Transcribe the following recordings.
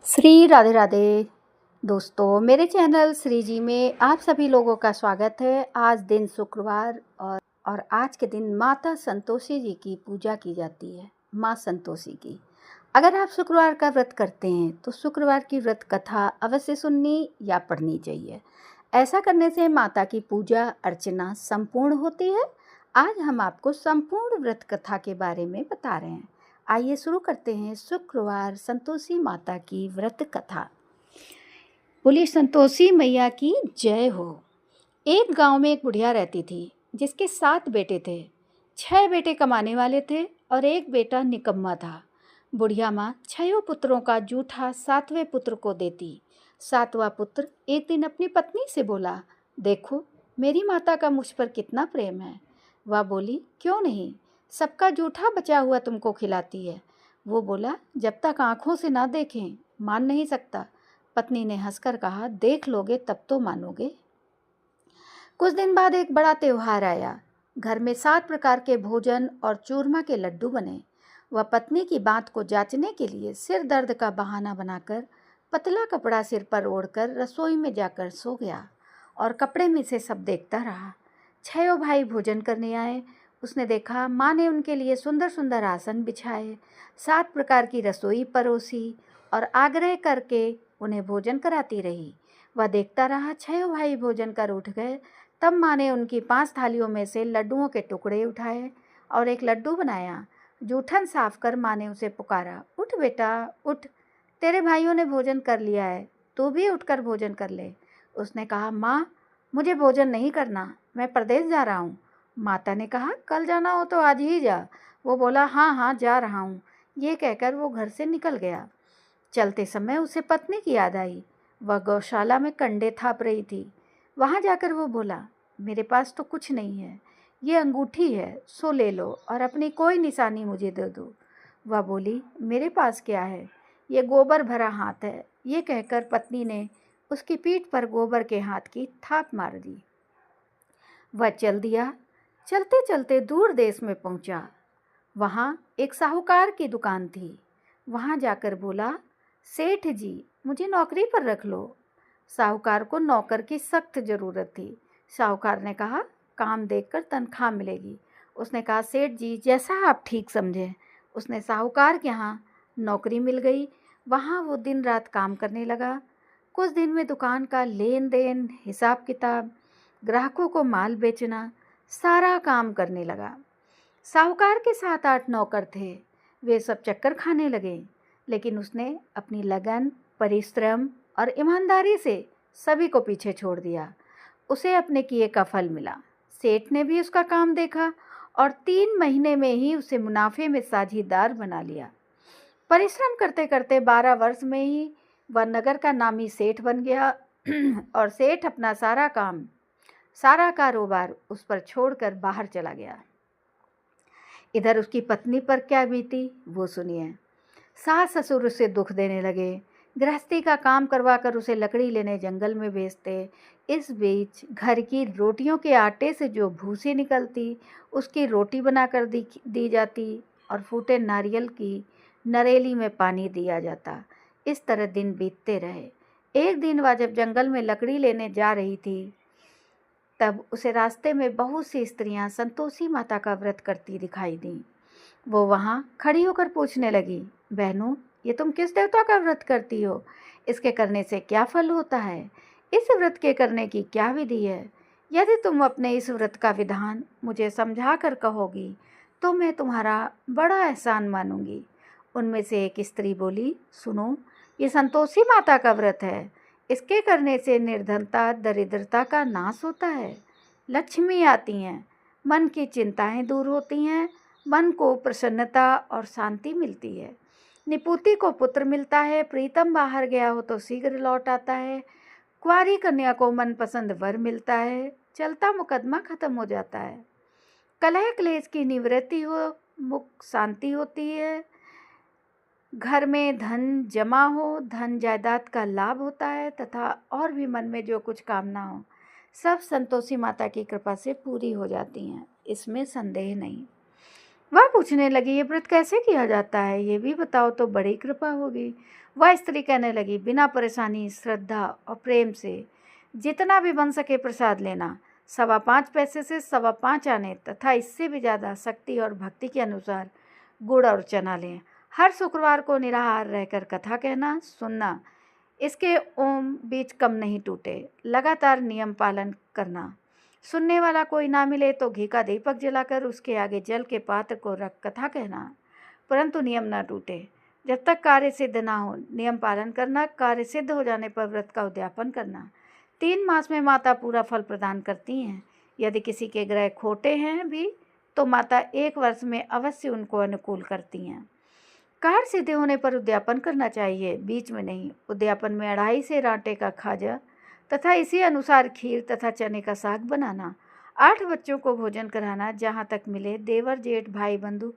श्री राधे राधे। दोस्तों, मेरे चैनल श्री जी में आप सभी लोगों का स्वागत है। आज दिन शुक्रवार और आज के दिन माता संतोषी जी की पूजा की जाती है। माँ संतोषी की अगर आप शुक्रवार का व्रत करते हैं तो शुक्रवार की व्रत कथा अवश्य सुननी या पढ़नी चाहिए। ऐसा करने से माता की पूजा अर्चना संपूर्ण होती है। आज हम आपको संपूर्ण व्रत कथा के बारे में बता रहे हैं। आइए शुरू करते हैं शुक्रवार संतोषी माता की व्रत कथा। बोलिए संतोषी मैया की जय हो। एक गांव में एक बुढ़िया रहती थी जिसके 7 बेटे थे। 6 बेटे कमाने वाले थे और एक बेटा निकम्मा था। बुढ़िया माँ 6 पुत्रों का जूठा 7वें पुत्र को देती। 7वां पुत्र एक दिन अपनी पत्नी से बोला, देखो मेरी माता का मुझ पर कितना प्रेम है। वह बोली, क्यों नहीं, सबका जूठा बचा हुआ तुमको खिलाती है। वो बोला, जब तक आंखों से ना देखें मान नहीं सकता। पत्नी ने हंसकर कहा, देख लोगे तब तो मानोगे। कुछ दिन बाद एक बड़ा त्योहार आया। घर में 7 प्रकार के भोजन और चूरमा के लड्डू बने। वह पत्नी की बात को जांचने के लिए सिर दर्द का बहाना बनाकर पतला कपड़ा सिर पर ओढ़कर रसोई में जाकर सो गया और कपड़े में से सब देखता रहा। 6 भाई भोजन करने आए। उसने देखा माँ ने उनके लिए सुंदर सुंदर आसन बिछाए, 7 प्रकार की रसोई परोसी और आग्रह करके उन्हें भोजन कराती रही। वह देखता रहा। 6 भाई भोजन कर उठ गए। तब माँ ने उनकी 5 थालियों में से लड्डुओं के टुकड़े उठाए और एक लड्डू बनाया। जूठन साफ कर माँ ने उसे पुकारा, उठ बेटा उठ, तेरे भाइयों ने भोजन कर लिया है, तू भी उठकर भोजन कर ले। उसने कहा, माँ मुझे भोजन नहीं करना, मैं परदेश जा रहा हूँ। माता ने कहा, कल जाना हो तो आज ही जा। वो बोला, हाँ हाँ जा रहा हूँ। ये कहकर वो घर से निकल गया। चलते समय उसे पत्नी की याद आई। वह गौशाला में कंडे थाप रही थी। वहाँ जाकर वो बोला, मेरे पास तो कुछ नहीं है, ये अंगूठी है, सो ले लो और अपनी कोई निशानी मुझे दे दो। वह बोली, मेरे पास क्या है, ये गोबर भरा हाथ है। ये कहकर पत्नी ने उसकी पीठ पर गोबर के हाथ की थाप मार दी। वह चल दिया। चलते चलते दूर देश में पहुंचा। वहाँ एक साहूकार की दुकान थी। वहाँ जाकर बोला, सेठ जी मुझे नौकरी पर रख लो। साहूकार को नौकर की सख्त ज़रूरत थी। साहूकार ने कहा, काम देखकर तनख्वाह मिलेगी। उसने कहा, सेठ जी जैसा आप ठीक समझें। उसने साहूकार के यहाँ नौकरी मिल गई। वहाँ वो दिन रात काम करने लगा। कुछ दिन में दुकान का लेन देन, हिसाब किताब, ग्राहकों को माल बेचना, सारा काम करने लगा। साहूकार के 7-8 नौकर थे। वे सब चक्कर खाने लगे, लेकिन उसने अपनी लगन, परिश्रम और ईमानदारी से सभी को पीछे छोड़ दिया। उसे अपने किए का फल मिला। सेठ ने भी उसका काम देखा और 3 महीने में ही उसे मुनाफे में साझीदार बना लिया। परिश्रम करते करते 12 वर्ष में ही वह नगर का नामी सेठ बन गया और सेठ अपना सारा काम, सारा कारोबार उस पर छोड़कर बाहर चला गया। इधर उसकी पत्नी पर क्या बीती वो सुनिए। सास ससुर उसे दुख देने लगे। गृहस्थी का काम करवाकर उसे लकड़ी लेने जंगल में भेजते। इस बीच घर की रोटियों के आटे से जो भूसी निकलती उसकी रोटी बनाकर दी जाती और फूटे नारियल की नरेली में पानी दिया जाता। इस तरह दिन बीतते रहे। एक दिन वह जब जंगल में लकड़ी लेने जा रही थी तब उसे रास्ते में बहुत सी स्त्रियां संतोषी माता का व्रत करती दिखाई दी। वो वहाँ खड़ी होकर पूछने लगी, बहनों ये तुम किस देवता का व्रत करती हो? इसके करने से क्या फल होता है? इस व्रत के करने की क्या विधि है? यदि तुम अपने इस व्रत का विधान मुझे समझा कर कहोगी तो मैं तुम्हारा बड़ा एहसान मानूंगी। उनमें से एक स्त्री बोली, सुनो ये संतोषी माता का व्रत है। इसके करने से निर्धनता, दरिद्रता का नाश होता है, लक्ष्मी आती हैं, मन की चिंताएं दूर होती हैं, मन को प्रसन्नता और शांति मिलती है। निपुति को पुत्र मिलता है, प्रीतम बाहर गया हो तो शीघ्र लौट आता है, कुंवारी कन्या को मनपसंद वर मिलता है, चलता मुकदमा खत्म हो जाता है, कलह क्लेश की निवृत्ति हो, मुख शांति होती है, घर में धन जमा हो, धन जायदाद का लाभ होता है तथा और भी मन में जो कुछ कामना हो सब संतोषी माता की कृपा से पूरी हो जाती हैं, इसमें संदेह नहीं। वह पूछने लगी, ये व्रत कैसे किया जाता है, ये भी बताओ तो बड़ी कृपा होगी। वह स्त्री कहने लगी, बिना परेशानी, श्रद्धा और प्रेम से जितना भी बन सके प्रसाद लेना, 5.25 पैसे से 5.25 आने तथा इससे भी ज़्यादा शक्ति और भक्ति के अनुसार गुड़ और चना लें। हर शुक्रवार को निराहार रहकर कथा कहना, सुनना, इसके ओम बीच कम नहीं टूटे। लगातार नियम पालन करना। सुनने वाला कोई ना मिले तो घी का दीपक जलाकर उसके आगे जल के पात्र को रख कथा कहना, परंतु नियम न टूटे। जब तक कार्य सिद्ध ना हो नियम पालन करना। कार्य सिद्ध हो जाने पर व्रत का उद्यापन करना। 3 मास में माता पूरा फल प्रदान करती हैं। यदि किसी के ग्रह खोटे हैं भी तो माता 1 वर्ष में अवश्य उनको अनुकूल करती हैं। कार्य सिद्ध होने पर उद्यापन करना चाहिए, बीच में नहीं। उद्यापन में 2.5 सेर आटे का खाजा तथा इसी अनुसार खीर तथा चने का साग बनाना। 8 बच्चों को भोजन कराना, जहाँ तक मिले देवर जेठ भाई बंधु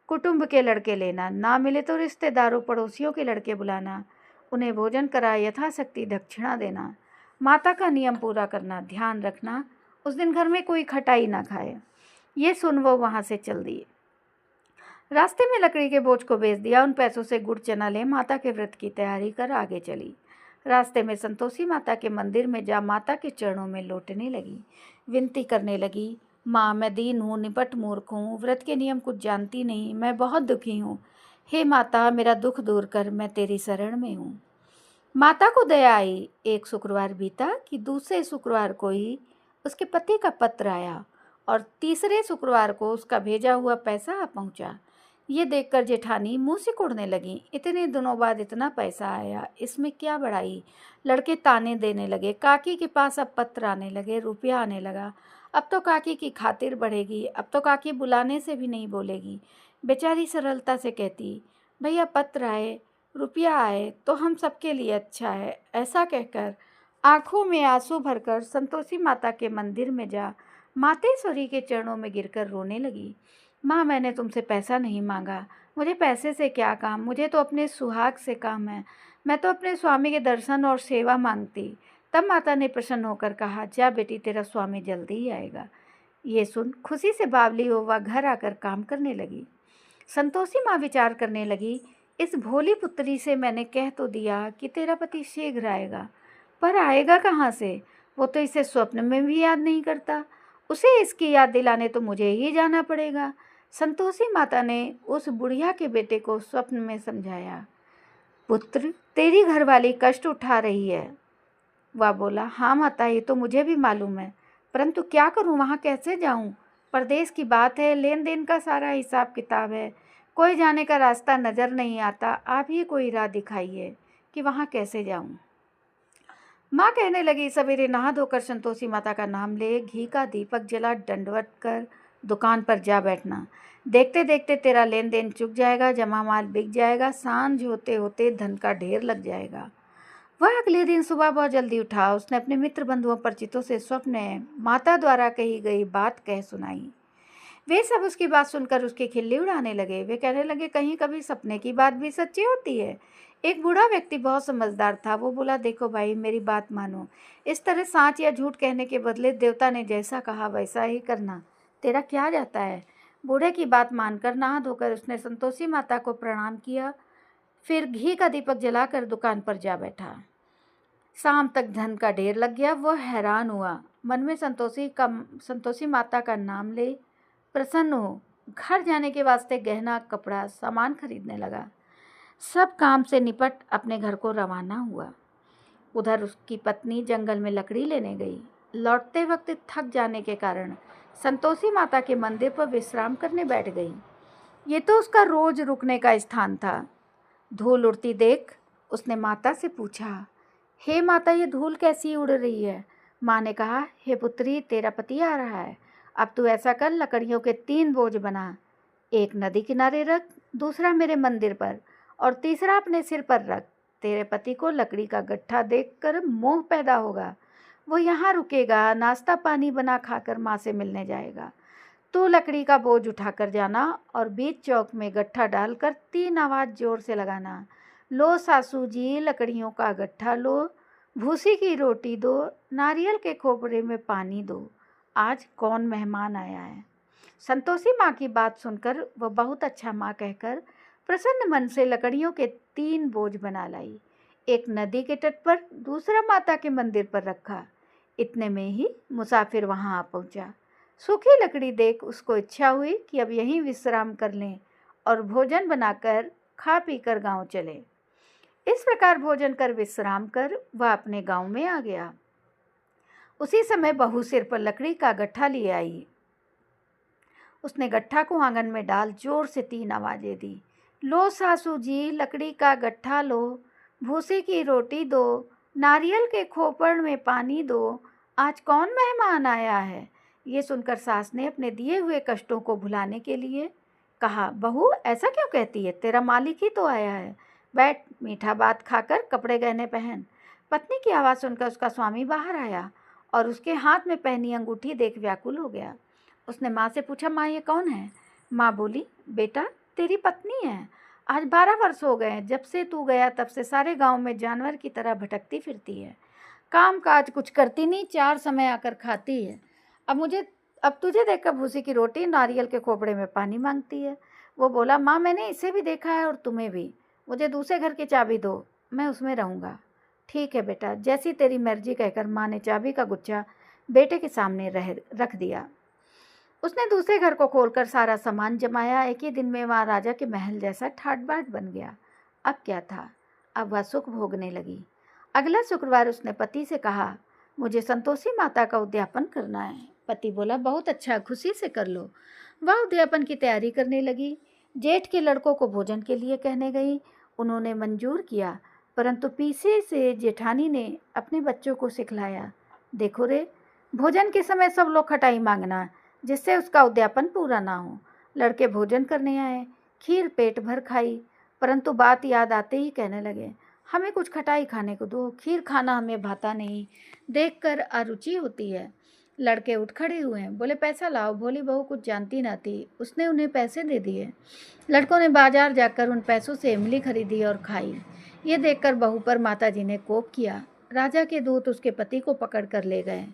कुटुंब के लड़के लेना, ना मिले तो रिश्तेदारों पड़ोसियों के लड़के बुलाना, उन्हें भोजन करा यथाशक्ति दक्षिणा देना। माता का नियम पूरा करना। ध्यान रखना उस दिन घर में कोई खटाई ना खाए। ये सुन वो वहाँ से चल दिए। रास्ते में लकड़ी के बोझ को बेच दिया। उन पैसों से गुड़ चना ले माता के व्रत की तैयारी कर आगे चली। रास्ते में संतोषी माता के मंदिर में जा माता के चरणों में लौटने लगी। विनती करने लगी, माँ मैं दीन हूँ, निपट मूर्ख हूँ, व्रत के नियम कुछ जानती नहीं, मैं बहुत दुखी हूँ। हे माता मेरा दुख दूर कर, मैं तेरी शरण में हूँ। माता को दया आई। एक शुक्रवार बीता कि दूसरे शुक्रवार को ही उसके पति का पत्र आया और तीसरे शुक्रवार को उसका भेजा हुआ पैसा आ पहुँचा। ये देखकर जेठानी मुंह से कुड़ने लगी। इतने दिनों बाद इतना पैसा आया, इसमें क्या बड़ाई। लड़के ताने देने लगे। काकी के पास अब पत्र आने लगे, रुपया आने लगा। अब तो काकी की खातिर बढ़ेगी, अब तो काकी बुलाने से भी नहीं बोलेगी। बेचारी सरलता से कहती, भैया पत्र आए, रुपया आए तो हम सबके लिए अच्छा है। ऐसा कहकर आंखों में आंसू भरकर संतोषी माता के मंदिर में जा मातेश्वरी के चरणों में गिरकर रोने लगी। माँ मैंने तुमसे पैसा नहीं मांगा, मुझे पैसे से क्या काम, मुझे तो अपने सुहाग से काम है। मैं तो अपने स्वामी के दर्शन और सेवा मांगती। तब माता ने प्रसन्न होकर कहा, जा बेटी तेरा स्वामी जल्दी ही आएगा। ये सुन खुशी से बावली हो वह घर आकर काम करने लगी। संतोषी माँ विचार करने लगी, इस भोली पुत्री से मैंने कह तो दिया कि तेरा पति शीघ्र आएगा, पर आएगा कहाँ से। वो तो इसे स्वप्न में भी याद नहीं करता। उसे इसकी याद दिलाने तो मुझे ही जाना पड़ेगा। संतोषी माता ने उस बुढ़िया के बेटे को स्वप्न में समझाया, पुत्र तेरी घरवाली कष्ट उठा रही है। वह बोला, हाँ माता ये तो मुझे भी मालूम है, परंतु क्या करूँ, वहाँ कैसे जाऊँ। परदेश की बात है, लेन देन का सारा हिसाब किताब है, कोई जाने का रास्ता नज़र नहीं आता। आप ही कोई राह दिखाइए कि वहाँ कैसे जाऊँ। माँ कहने लगी, सवेरे नहा धोकर संतोषी माता का नाम ले, घी का दीपक जला, दंडवत कर दुकान पर जा बैठना। देखते देखते तेरा लेन देन चुक जाएगा, जमा माल बिक जाएगा, सांझ होते होते धन का ढेर लग जाएगा। वह अगले दिन सुबह बहुत जल्दी उठा। उसने अपने मित्र बंधुओं परिचितों से स्वप्न में माता द्वारा कही गई बात कह सुनाई। वे सब उसकी बात सुनकर उसकी खिल्ली उड़ाने लगे। वे कहने लगे, कहीं कभी सपने की बात भी सच्ची होती है। एक बूढ़ा व्यक्ति बहुत समझदार था। वो बोला, देखो भाई मेरी बात मानो, इस तरह साँच या झूठ कहने के बदले देवता ने जैसा कहा वैसा ही करना, तेरा क्या जाता है। बूढ़े की बात मानकर नहा धोकर उसने संतोषी माता को प्रणाम किया, फिर घी का दीपक जलाकर दुकान पर जा बैठा। शाम तक धन का ढेर लग गया। वह हैरान हुआ, मन में संतोषी माता का नाम ले प्रसन्न हो घर जाने के वास्ते गहना कपड़ा सामान खरीदने लगा। सब काम से निपट अपने घर को रवाना हुआ। उधर उसकी पत्नी जंगल में लकड़ी लेने गई। लौटते वक्त थक जाने के कारण संतोषी माता के मंदिर पर विश्राम करने बैठ गई। ये तो उसका रोज रुकने का स्थान था। धूल उड़ती देख उसने माता से पूछा, हे माता ये धूल कैसी उड़ रही है। माँ ने कहा, हे पुत्री तेरा पति आ रहा है, अब तू ऐसा कर, लकड़ियों के 3 बोझ बना, एक नदी किनारे रख, दूसरा मेरे मंदिर पर और तीसरा अपने सिर पर रख। तेरे पति को लकड़ी का गट्ठा देखकर मोह पैदा होगा, वो यहाँ रुकेगा, नाश्ता पानी बना खाकर माँ से मिलने जाएगा। तू लकड़ी का बोझ उठाकर जाना और बीच चौक में गट्ठा डालकर 3 आवाज़ जोर से लगाना, लो सासू जी लकड़ियों का गट्ठा लो, भूसी की रोटी दो, नारियल के खोपरे में पानी दो, आज कौन मेहमान आया है। संतोषी माँ की बात सुनकर वह बहुत अच्छा माँ कहकर प्रसन्न मन से लकड़ियों के 3 बोझ बना लाई। एक नदी के तट पर, दूसरा माता के मंदिर पर रखा। इतने में ही मुसाफिर वहां आ पहुंचा। सूखी लकड़ी देख उसको इच्छा हुई कि अब यहीं विश्राम कर लें और भोजन बनाकर खा पीकर गांव चले। इस प्रकार भोजन कर विश्राम कर वह अपने गांव में आ गया। उसी समय बहू सिर पर लकड़ी का गट्ठा लिए आई। उसने गट्ठा को आंगन में डाल जोर से 3 आवाजें दी। लो सासू जी, लकड़ी का गट्ठा लो, भूसे की रोटी दो, नारियल के खोपड़ में पानी दो, आज कौन मेहमान आया है। ये सुनकर सास ने अपने दिए हुए कष्टों को भुलाने के लिए कहा, बहू ऐसा क्यों कहती है, तेरा मालिक ही तो आया है। बैठ, मीठा बात खाकर कपड़े गहने पहन। पत्नी की आवाज़ सुनकर उसका स्वामी बाहर आया और उसके हाथ में पहनी अंगूठी देख व्याकुल हो गया। उसने माँ से पूछा, माँ ये कौन है। माँ बोली, बेटा तेरी पत्नी है। आज 12 वर्ष हो गए, जब से तू गया तब से सारे गांव में जानवर की तरह भटकती फिरती है। काम काज कुछ करती नहीं, 4 समय आकर खाती है। अब तुझे देखकर भूसी की रोटी, नारियल के खोपड़े में पानी मांगती है। वो बोला, माँ मैंने इसे भी देखा है और तुम्हें भी। मुझे दूसरे घर की चाबी दो, मैं उसमें रहूँगा। ठीक है बेटा, जैसी तेरी मर्जी कहकर माँ ने चाबी का गुच्छा बेटे के सामने रख दिया। उसने दूसरे घर को खोलकर सारा सामान जमाया। एक ही दिन में वहाँ राजा के महल जैसा ठाट बाट बन गया। अब क्या था, अब वह सुख भोगने लगी। अगला शुक्रवार उसने पति से कहा, मुझे संतोषी माता का उद्यापन करना है। पति बोला, बहुत अच्छा, खुशी से कर लो। वह उद्यापन की तैयारी करने लगी। जेठ के लड़कों को भोजन के लिए कहने गई। उन्होंने मंजूर किया, परंतु पीछे से जेठानी ने अपने बच्चों को सिखलाया, देखो रे, भोजन के समय सब लोग खटाई मांगना, जिससे उसका उद्यापन पूरा ना हो। लड़के भोजन करने आए, खीर पेट भर खाई, परंतु बात याद आते ही कहने लगे, हमें कुछ खटाई खाने को दो, खीर खाना हमें भाता नहीं, देखकर अरुचि होती है। लड़के उठ खड़े हुए, बोले पैसा लाओ। भोली बहू कुछ जानती ना थी, उसने उन्हें पैसे दे दिए। लड़कों ने बाजार जाकर उन पैसों से इमली खरीदी और खाई। ये देखकर बहू पर माताजी ने कोप किया। राजा के दूत उसके पति को पकड़ कर ले गए।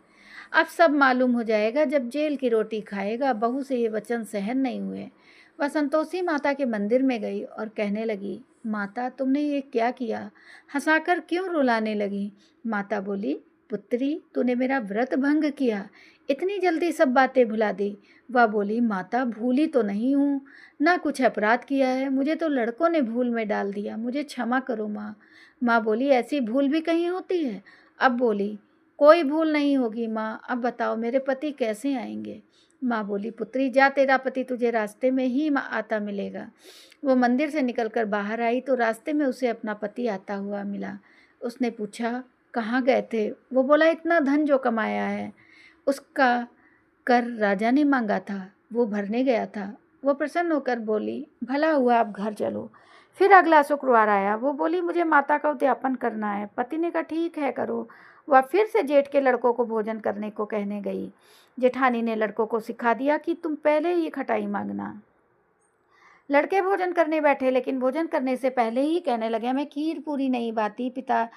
अब सब मालूम हो जाएगा जब जेल की रोटी खाएगा। बहू से ये वचन सहन नहीं हुए। वह संतोषी माता के मंदिर में गई और कहने लगी, माता तुमने ये क्या किया, हंसाकर क्यों रुलाने लगी। माता बोली, पुत्री तूने मेरा व्रत भंग किया, इतनी जल्दी सब बातें भुला दी। वह बोली, माता भूली तो नहीं हूँ, ना कुछ अपराध किया है, मुझे तो लड़कों ने भूल में डाल दिया, मुझे क्षमा करो माँ। माँ बोली, ऐसी भूल भी कहीं होती है। अब बोली, कोई भूल नहीं होगी माँ, अब बताओ मेरे पति कैसे आएंगे। माँ बोली, पुत्री जा, तेरा पति तुझे रास्ते में ही आता मिलेगा। वो मंदिर से निकलकर बाहर आई तो रास्ते में उसे अपना पति आता हुआ मिला। उसने पूछा, कहाँ गए थे। वो बोला, इतना धन जो कमाया है उसका कर राजा ने मांगा था, वो भरने गया था। वो प्रसन्न होकर बोली, भला हुआ, अब घर चलो। फिर अगला शुक्रवार आया। वो बोली, मुझे माता का उद्यापन करना है। पति ने कहा, ठीक है करो। वह फिर से जेठ के लड़कों को भोजन करने को कहने गई। जेठानी ने लड़कों को सिखा दिया कि तुम पहले ही खटाई मांगना। लड़के भोजन करने बैठे, लेकिन भोजन करने से पहले ही कहने लगे, मैं खीर पूरी नहीं बाती, पिता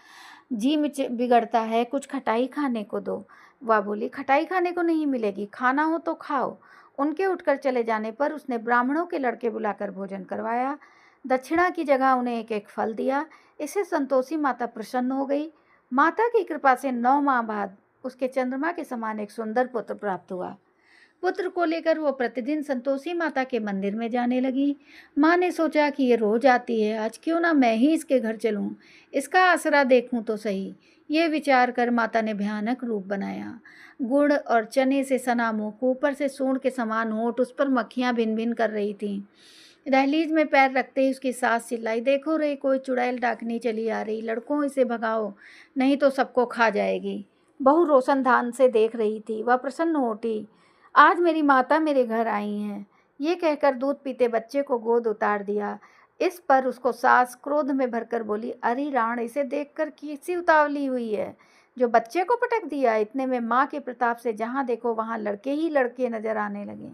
जी में बिगड़ता है, कुछ खटाई खाने को दो। वह बोली, खटाई खाने को नहीं मिलेगी, खाना हो तो खाओ। उनके उठकर चले जाने पर उसने ब्राह्मणों के लड़के बुलाकर भोजन करवाया। दक्षिणा की जगह उन्हें एक एक फल दिया। इससे संतोषी माता प्रसन्न हो गई। माता की कृपा से 9 माह बाद उसके चंद्रमा के समान एक सुंदर पुत्र प्राप्त हुआ। पुत्र को लेकर वो प्रतिदिन संतोषी माता के मंदिर में जाने लगी। माँ ने सोचा कि ये रोज आती है, आज क्यों ना मैं ही इसके घर चलूं, इसका आसरा देखूं तो सही। ये विचार कर माता ने भयानक रूप बनाया। गुड़ और चने से सना मुँह, ऊपर से सूंड के समान होंठ, उस पर मक्खियाँ भिन भिन कर रही थीं। दहलीज में पैर रखते ही उसकी सास चिल्लाई, देखो रे, कोई चुड़ैल डाकनी चली आ रही, लड़कों इसे भगाओ, नहीं तो सबको खा जाएगी। बहू रोशनदान से देख रही थी। वह प्रसन्न हो उठी, आज मेरी माता मेरे घर आई हैं। ये कहकर दूध पीते बच्चे को गोद उतार दिया। इस पर उसको सास क्रोध में भरकर बोली, अरे राण, इसे देखकर कैसी उतावली हुई है जो बच्चे को पटक दिया। इतने में माँ के प्रताप से जहाँ देखो वहाँ लड़के ही लड़के नजर आने लगे।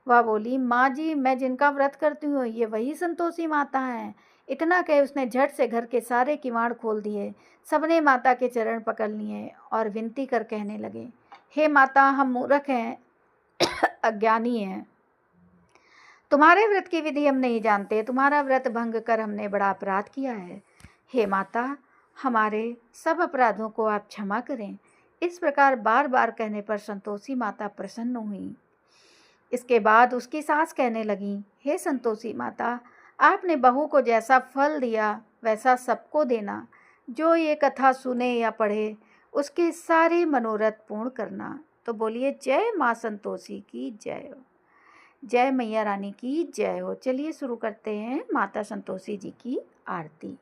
वह बोली, माँ जी, मैं जिनका व्रत करती हूँ ये वही संतोषी माता हैं। इतना कहे उसने झट से घर के सारे किवाड़ खोल दिए। सबने माता के चरण पकड़ लिए और विनती कर कहने लगे, हे माता, हम मूर्ख हैं, अज्ञानी हैं, तुम्हारे व्रत की विधि हम नहीं जानते, तुम्हारा व्रत भंग कर हमने बड़ा अपराध किया है। हे माता, हमारे सब अपराधों को आप क्षमा करें। इस प्रकार बार बार कहने पर संतोषी माता प्रसन्न हुई। इसके बाद उसकी सास कहने लगी, हे संतोषी माता, आपने बहू को जैसा फल दिया वैसा सबको देना। जो ये कथा सुने या पढ़े उसके सारे मनोरथ पूर्ण करना। तो बोलिए जय माँ संतोषी की जय हो, जय मैया रानी की जय हो। चलिए शुरू करते हैं माता संतोषी जी की आरती।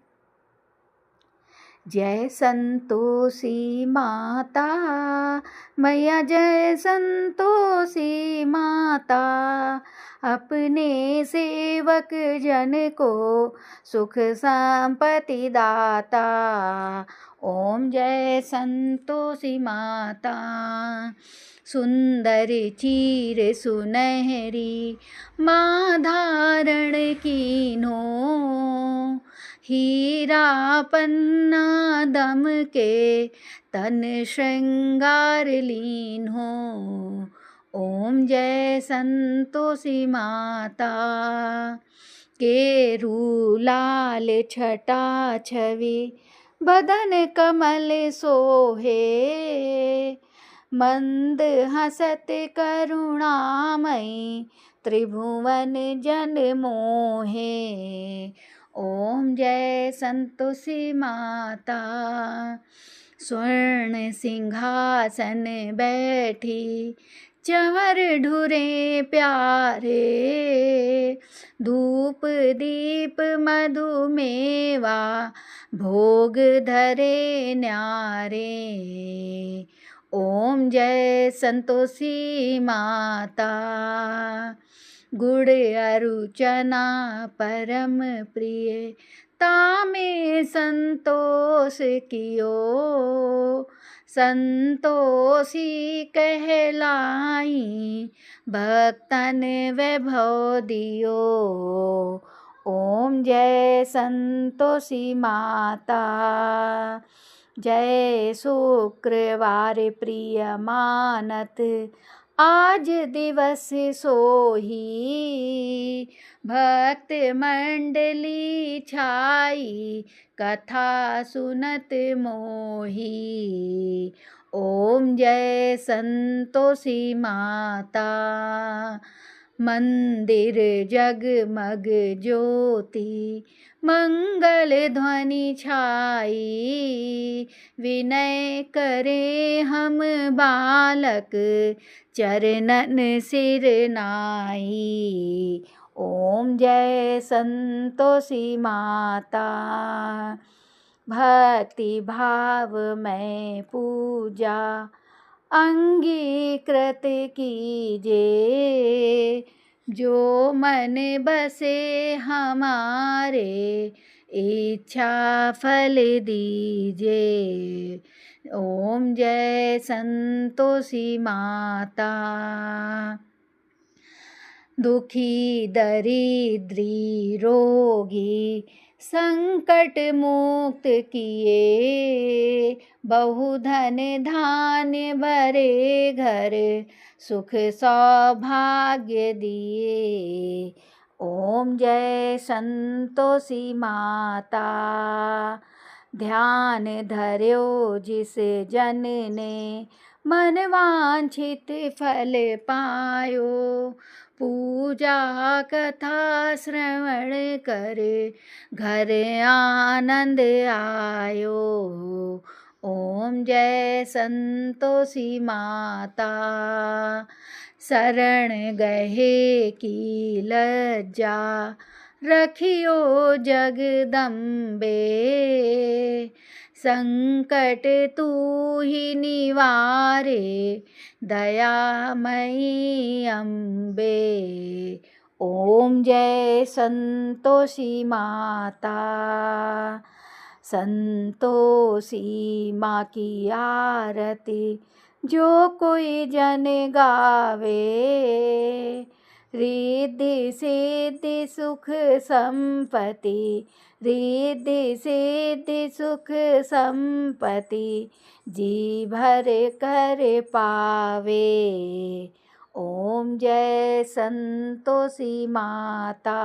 जय संतोषी माता मैया, जय संतोषी माता, अपने सेवक जन को सुख संपत्ति दाता। ओम जय संतोषी माता। सुंदर चीर सुनहरी माँ धारण कीन्हो, हीरा पन्ना दम के तन श्रृंगार लीन हो। ओम जय संतोषी माता। केरू लाल छटा छवि बदन कमल सोहे, मंद हसत करुणामयी त्रिभुवन जन मोहे। ओम जय संतोषी माता। स्वर्ण सिंहासन बैठी चंवर ढुरे प्यारे, धूप दीप मधुमेवा भोग धरे न्यारे। ओम जय संतोषी माता। गुड़ अरुचना परम प्रिय तामे संतोष कियो, संतोषी कहलाई भक्तन वैभव दियो। ओम जय संतोषी माता। जय शुक्रवार प्रिय मानत आज दिवस सोही, भक्त मंडली छाई कथा सुनत मोही। ओम जय संतोषी माता। मंदिर जगमग ज्योति मंगल ध्वनि छाई, विनय करे हम बालक चरणन सिर नाई। ओम जय संतोषी माता। भक्ति भाव में पूजा अंगीकृत कीजे, जो मन बसे हमारे इच्छा फल दीजे। ओम जय संतोषी माता। दुखी दरिद्री रोगी संकट मुक्त किए, बहुधन धान्य भरे घर सुख सौभाग्य दिए। ओम जय संतोषी माता। ध्यान धर्यो जिस जन ने मन वांछित फल पायो, पूजा कथा श्रवण कर घर आनंद आयो। ओम जय संतोषी माता। शरण गहे की लज्जा रखियो जगदम्बे, संकट तू ही निवारे दयामयी अम्बे। ओम जय संतोषी माता। संतोषी माँ की आरती जो कोई जन गावे, रिद्धि सिद्धि सुख संपत्ति, रिद्धि सिद्धि सुख संपत्ति जी भर कर पावे। ओम जय संतोषी माता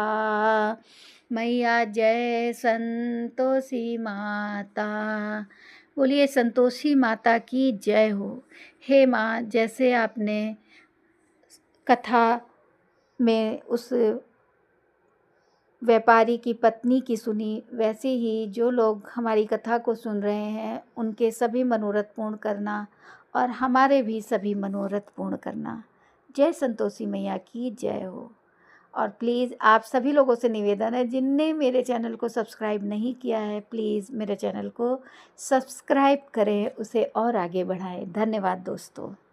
मैया, जय संतोषी माता। बोलिए संतोषी माता की जय हो। हे माँ, जैसे आपने कथा में उस व्यापारी की पत्नी की सुनी, वैसे ही जो लोग हमारी कथा को सुन रहे हैं उनके सभी मनोरथ पूर्ण करना और हमारे भी सभी मनोरथ पूर्ण करना। जय संतोषी मैया की जय हो। और प्लीज़ आप सभी लोगों से निवेदन है, जिनने मेरे चैनल को सब्सक्राइब नहीं किया है, प्लीज़ मेरे चैनल को सब्सक्राइब करें, उसे और आगे बढ़ाएं। धन्यवाद दोस्तों।